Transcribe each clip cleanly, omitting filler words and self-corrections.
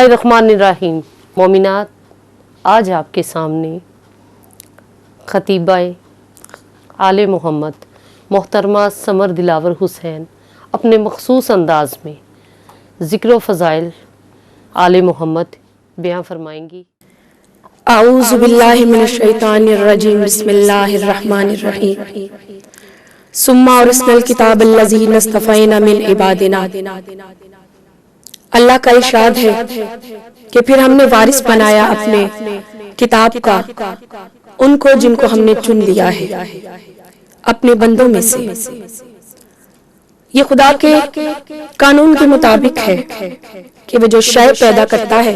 الرحمن الرحیم۔ مومنات، آج آپ کے سامنے خطیبہ آل محمد محترمہ سمر دلاور حسین اپنے مخصوص انداز میں ذکر و فضائل آل محمد بیان فرمائیں گی۔ اعوذ باللہ من الشیطان الرجیم، بسم اللہ الرحمن الرحیم۔ ثم اورثنا الکتاب الذین اصطفینا من عبادنا۔ اللہ کا ارشاد ہے کہ پھر ہم نے وارث بنایا اپنے کتاب کا ان کو جن کو ہم نے چن لیا ہے اپنے بندوں میں سے۔ یہ خدا کے قانون کے مطابق ہے کہ وہ جو شے پیدا کرتا ہے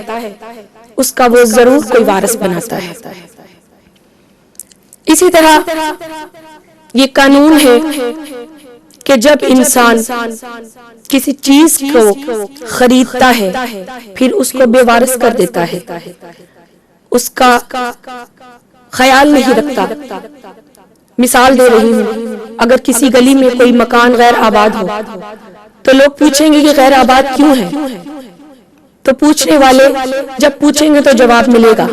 اس کا وہ ضرور کوئی وارث بناتا ہے۔ اسی طرح یہ قانون ہے کہ جب انسان کسی چیز کو خریدتا ہے پھر اس کو بے وارث کر دیتا ہے، اس کا خیال نہیں رکھتا۔ مثال دے رہی ہوں، اگر کسی گلی میں کوئی مکان غیر آباد ہو تو لوگ پوچھیں گے کہ غیر آباد کیوں ہے، تو پوچھنے والے جب پوچھیں گے تو جواب ملے گا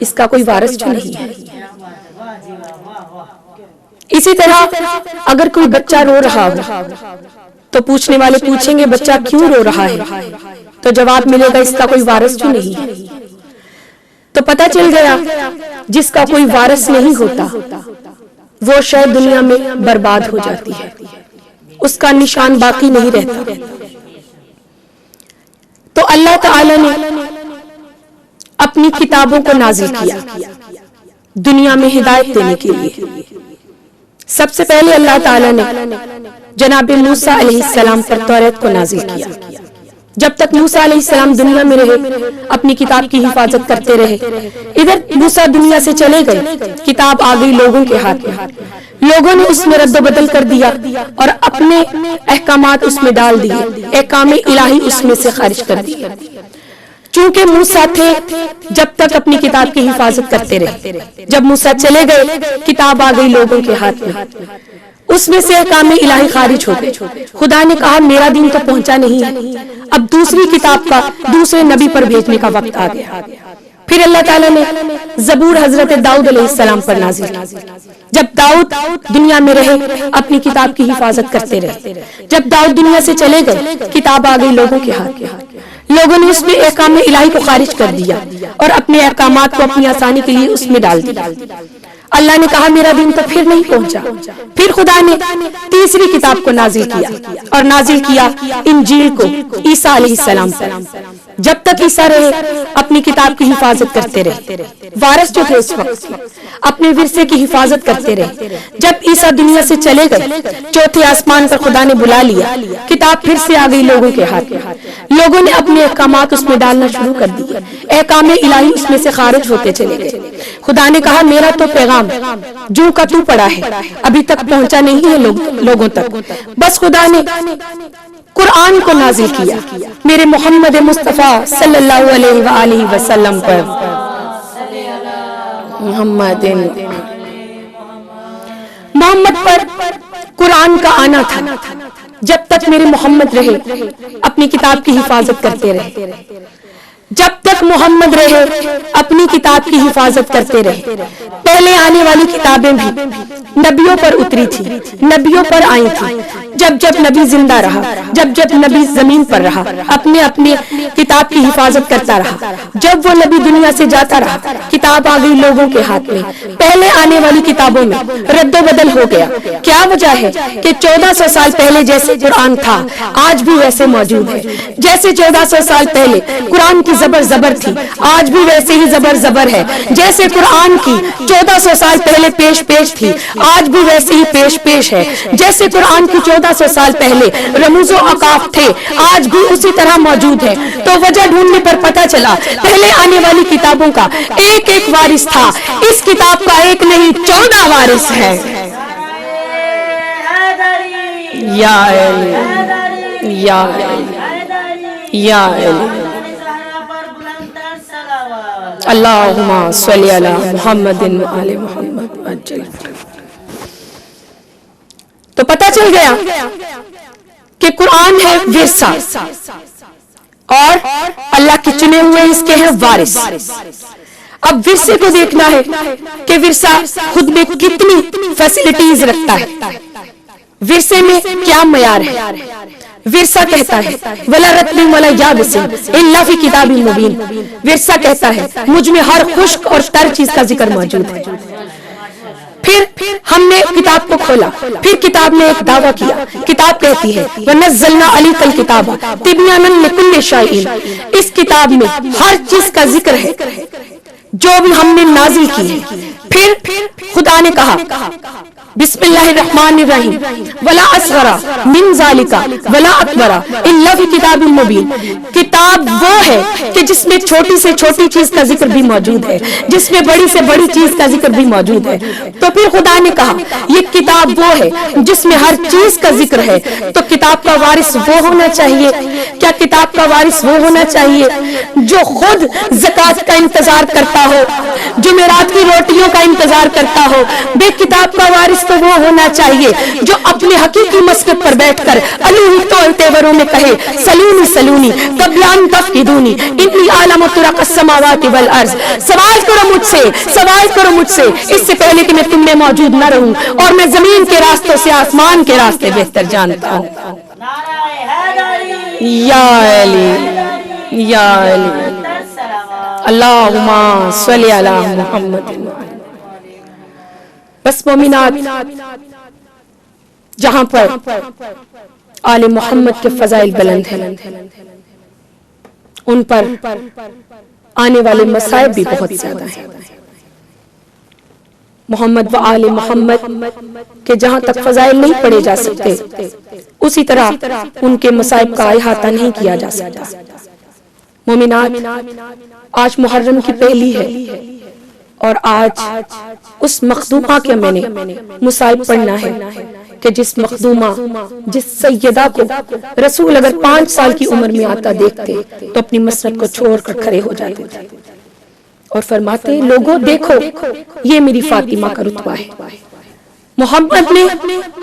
اس کا کوئی وارث جو نہیں ہے۔ اسی طرح اگر کوئی بچہ رو رہا ہو تو پوچھنے والے پوچھیں گے بچہ کیوں رو رہا ہے، تو جواب ملے گا اس کا کوئی وارث جو نہیں ہے۔ تو پتہ چل گیا جس کا کوئی وارث نہیں ہوتا وہ شاید دنیا میں برباد ہو جاتی ہے، اس کا نشان باقی نہیں رہتا۔ تو اللہ تعالی نے اپنی کتابوں کو نازل کیا دنیا میں ہدایت دینے کے لیے۔ سب سے پہلے اللہ تعالی نے جناب موسیٰ علیہ السلام پر توریت کو نازل کیا۔ جب تک موسیٰ علیہ السلام دنیا میں رہے اپنی کتاب کی حفاظت کرتے رہے۔ ادھر موسیٰ دنیا سے چلے گئے، کتاب آ گئی لوگوں کے ہاتھ میں، لوگوں نے اس میں رد و بدل کر دیا اور اپنے احکامات اس میں ڈال دیے، احکام الہی اس میں سے خارج کر دیے۔ چونکہ موسیٰ تھے جب تک اپنی کتاب کی حفاظت کرتے رہے، جب موسیٰ چلے گئے کتاب آ گئی لوگوں کے ہاتھ میں، اس میں سے احکام الہی خارج ہو گئے۔ خدا نے کہا میرا دین تو پہنچا نہیں ہے، اب دوسری کتاب کا دوسرے نبی پر بھیجنے کا وقت آ گیا۔ پھر اللہ تعالیٰ نے زبور حضرت داؤد علیہ السلام پر نازل کی۔ جب داؤد دنیا میں رہے اپنی کتاب کی حفاظت کرتے رہے، جب داؤد دنیا سے چلے گئے کتاب آ گئی لوگوں کے ہاتھ میں، لوگوں نے اس میں احکام الہی کو خارج کر دیا اور اپنے احکامات کو اپنی آسانی کے لیے اس میں ڈال دیا۔ اللہ نے کہا میرا دین تو پھر نہیں پہنچا۔ پھر خدا نے تیسری کتاب کو نازل کیا اور نازل کیا انجیل کو عیسیٰ علیہ السلام پر۔ جب تک عیسیٰ رہے اپنی کتاب کی حفاظت کرتے رہے، وارث جو تھے اس وقت اپنے ورثے کی حفاظت کرتے رہے۔ جب عیسیٰ دنیا سے چلے گئے چوتھے آسمان پر خدا نے بلا لیا، کتاب پھر سے آ گئی لوگوں کے ہاتھ میں، لوگوں نے اپنے احکامات اس میں ڈالنا شروع کر دیے، احکام الہی اس میں سے خارج ہوتے چلے گئے۔ خدا نے کہا میرا تو پیغام جو کا تو پڑا ہے ابھی تک پہنچا نہیں ہے لوگوں تک، بس خدا نے قرآن کو نازل کیا میرے محمد مصطفیٰ صلی اللہ علیہ وآلہ وسلم پر۔ محمد پر قرآن کا آنا تھا۔ جب تک میرے محمد رہے اپنی کتاب کی حفاظت کرتے رہے، جب تک محمد رہے اپنی کتاب کی حفاظت کرتے رہے۔ پہلے آنے والی کتابیں بھی نبیوں پر اتری تھی، نبیوں پر آئی تھی۔ جب جب نبی زندہ رہا، جب جب نبی زمین پر رہا، اپنے کتاب کی حفاظت کرتا رہا۔ جب وہ نبی دنیا سے جاتا رہا کتاب آ گئی لوگوں کے ہاتھ میں۔ پہلے آنے والی کتابوں میں رد و بدل ہو گیا۔ کیا وجہ ہے کہ 1400 سال پہلے جیسے قرآن تھا آج بھی ویسے موجود ہے، جیسے 1400 سال پہلے قرآن کی زبر تھی آج بھی ویسے ہی زبر ہے، جیسے قرآن کی 1400 سال پہلے پیش تھی آج بھی ویسے ہی پیش ہے، جیسے قرآن کی 1400 سال پہلے رموز و اوقاف تھے آج بھی اسی طرح موجود ہے۔ تو وجہ ڈھونڈنے پر پتہ چلا پہلے آنے والی کتابوں کا ایک ایک وارث تھا، اس کتاب کا ایک نہیں 14 وارث ہے۔ یا علی یا علی یا علی اللہم صلی علی محمد وآل محمد اجل۔ تو پتہ چل گیا کہ قرآن ہے ورثہ، اور اللہ کے چنے ہوئے اس کے ہیں وارث۔ اب ورثے کو دیکھنا ہے کہ ورثہ خود میں کتنی فیسلٹیز رکھتا ہے، ورثے میں کیا معیار ہے۔ ورثہ کہتا ہے وَلَا رَتْبٍ وَلَا يَابِسٍ إِلَّا فِي كِتَابٍ مُبِينٍ، ورثہ کہتا ہے مجھ میں ہر خشک اور تر چیز کا ذکر موجود ہے۔ پھر ہم نے کتاب کو کھولا، پھر کتاب نے ایک دعویٰ کیا، کتاب کہتی ہے وَنَزَّلْنَا عَلَيْكَ الْكِتَابَ تِبْيَانًا لِكُلِّ شَيْءٍ، اس کتاب میں ہر چیز کا ذکر ہے جو بھی ہم نے نازل کی ہے۔ پھر خدا نے کہا بسم اللہ الرحمن الرحیم ولا اصغر من ذالک ولا اکبر الا فی کتاب مبین، کتاب وہ ہے کہ جس میں چھوٹی سے چھوٹی چیز کا ذکر بھی موجود ہے، جس میں بڑی سے بڑی چیز کا ذکر بھی موجود ہے۔ تو پھر خدا نے کہا یہ کتاب وہ ہے جس میں ہر چیز کا ذکر ہے، تو کتاب کا وارث وہ ہونا چاہیے، کیا کتاب کا وارث وہ ہونا چاہیے جو خود زکوٰۃ کا انتظار کرتا ہو، جمعرات کی روٹیوں کا انتظار کرتا ہو؟ بے کتاب کا وارث تو وہ ہونا چاہیے جو اپنے حقیقی مسکن پر بیٹھ کر الوہی طول تیوروں میں کہے سلونی سلونی قبل ان تفقدونی انی اعلم طرق السماوات والارض، سوال کرو مجھ سے، سوال کرو مجھ سے اس سے پہلے کہ میں تم میں موجود نہ رہوں، اور میں زمین کے راستوں سے آسمان کے راستے بہتر جانتا ہوں۔ یا علی یا علی اللہم صلی علی محمد۔ بس مومنات، جہاں پر آل محمد کے فضائل بلند ہیں، ان پر آنے والے مصائب بھی بہت زیادہ ہیں۔ محمد و آل محمد کے جہاں تک فضائل نہیں پڑھے جا سکتے، اسی طرح ان کے مصائب کا احاطہ نہیں کیا جا سکتا۔ مومنات، آج محرم کی پہلی ہے، اور آج اس مخدومہ کے میں نے مصائب پڑھنا ہے کہ جس مخدومہ، جس سیدہ کو رسول اگر 5 سال کی عمر میں آتا دیکھتے تو اپنی مسند کو چھوڑ کر کھڑے ہو جاتے تھے اور فرماتے لوگوں دیکھو یہ میری فاطمہ کا رتبہ ہے۔ محمد نے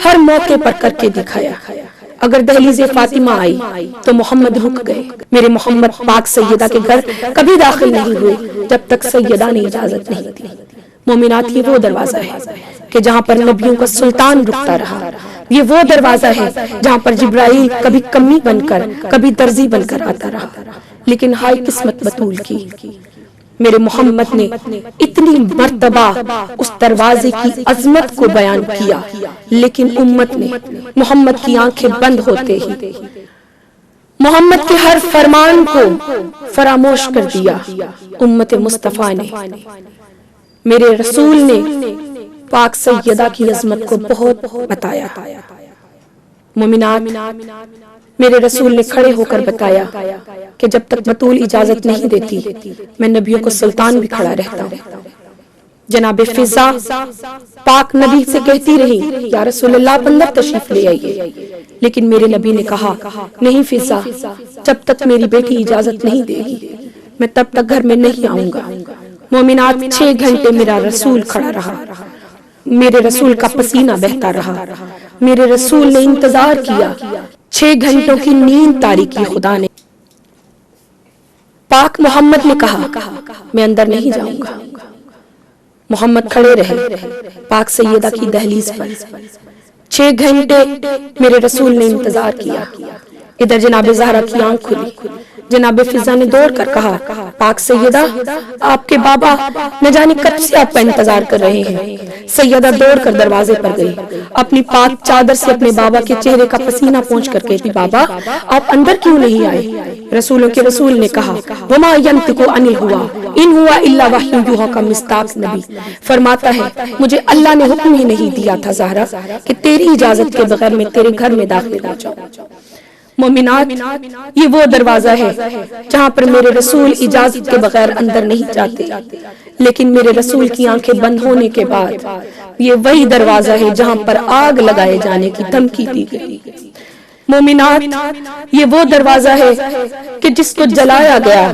ہر موقع پر کر کے دکھایا، اگر دہلیز فاطمہ آئی تو محمد رک گئے۔ میرے محمد پاک سیدہ کے گھر کبھی داخل نہیں ہوئے جب تک سیدہ نے اجازت نہیں دی۔ مومنات، یہ وہ دروازہ ہے کہ جہاں پر نبیوں کا سلطان رکتا رہا، یہ وہ دروازہ ہے جہاں پر جبرائیل کبھی کمی بن کر کبھی درزی بن کر آتا رہا، لیکن ہائے قسمت بطول کی، میرے محمد نے اتنی مرتبہ اس دروازے کی عظمت کو بیان کیا، لیکن امت نے محمد کی آنکھیں بند ہوتے ہی محمد کے ہر فرمان کو فراموش کر دیا۔ امت مصطفیٰ نے، میرے رسول نے پاک سیدہ کی عظمت کو بہت بتایا۔ مومنات، میرے رسول نے کھڑے ہو کر بتایا کہ جب تک بطول اجازت نہیں دیتی میں نبیوں کو سلطان بھی کھڑا رہتا ہوں۔ جناب فضا پاک نبی سے کہتی رہی یا رسول اللہ آپ اندر تشریف لے آئیے، لیکن میرے نبی نے کہا نہیں فضا، جب تک میری بیٹی اجازت نہیں دے گی میں تب تک گھر میں نہیں آؤں گا۔ مومنات، 6 گھنٹے میرا رسول کھڑا رہا، میرے رسول کا پسینہ بہتا رہا، میرے رسول نے انتظار کیا، 6 گھنٹوں کی نیند تاری کی خدا نے۔ پاک محمد نے کہا میں اندر نہیں جاؤں گا۔ محمد کھڑے رہے پاک سیدہ کی دہلیز پر، 6 گھنٹے میرے رسول نے انتظار کیا۔ ادھر جناب زہرا کی آنکھ کھلی، جناب فضا نے دوڑ کر کہا پاک سیدہ آپ کے بابا نہ جانے کب سے آپ کا انتظار کر رہے ہیں۔ سیدہ دوڑ کر دروازے پر گئی، اپنی پاک چادر سے اپنے بابا کے چہرے کا پسینہ پونچھ کر کہتی بابا آپ اندر کیوں نہیں آئے؟ رسولوں کے رسول نے کہا وما ينطق عن الهوى ان هو الا وحی یوحی کا مصداق نبی فرماتا ہے مجھے اللہ نے حکم ہی نہیں دیا تھا زہرا کہ تیری اجازت کے بغیر میں تیرے گھر میں داخل ہو جاؤں۔ مومنات، یہ وہ دروازہ ہے جہاں پر میرے رسول اجازت کے بغیر اندر نہیں جاتے، لیکن میرے رسول کی آنکھیں بند ہونے کے بعد یہ وہی دروازہ ہے جہاں پر آگ لگائے جانے کی دھمکی دی گئی۔ مومنات، یہ وہ دروازہ ہے کہ جس کو جلایا گیا.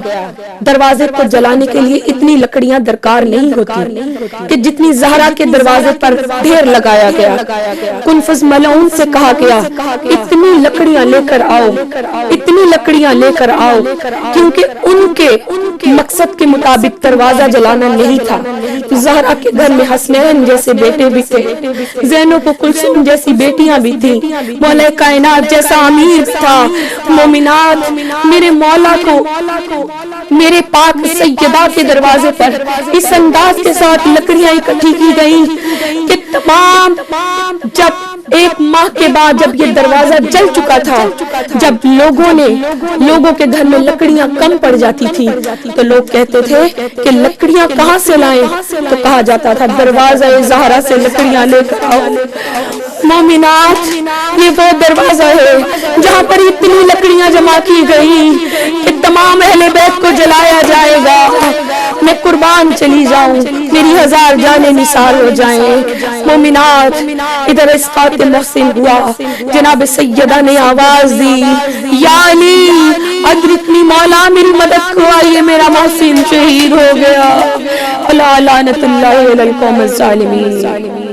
دروازے کو جلانے کے لیے اتنی لکڑیاں درکار نہیں ہوتی کہ جتنی زہرا کے دروازے پر ڈھیر لگایا گیا. کنفذ ملعون سے کہا گیا اتنی لکڑیاں لے کر آؤ، اتنی لکڑیاں لے کر آؤ، کیونکہ ان کے مقصد کے مطابق دروازہ جلانا نہیں تھا. زہرا کے گھر میں حسنین جیسے بیٹے بھی تھے، زینب و کلثوم جیسی بیٹیاں بھی تھیں، مولا کائنات جیسا امیر تھا. مومنات، میرے مولا کو میرے پاک سیدہ کے دروازے پر اس انداز کے ساتھ لکڑیاں اکٹھی کی گئیں کہ تمام، جب ایک ماہ کے بعد جب یہ دروازہ جل چکا تھا، جب لوگوں کے گھر میں لکڑیاں کم پڑ جاتی تھی تو لوگ کہتے تھے کہ لکڑیاں کہاں سے لائیں؟ تو کہا جاتا تھا دروازہ زہرا سے لکڑیاں لے کر آؤ. مومنات، یہ وہ دروازہ ہے جہاں پر اتنی لکڑیاں جمع کی گئی کہ تمام اہل بیت کو جلایا جائے گا. میں قربان چلی جاؤں، میری 1000 جانیں نثار ہو جائیں. مومنات، ادھر اسقاط محسن ہوا، جناب سیدہ نے آواز دی یا علی ادرکنی مولا، میری مدد کو آئیے، میرا محسن شہید ہو گیا. الا لعنت اللہ علی القوم الظالمین.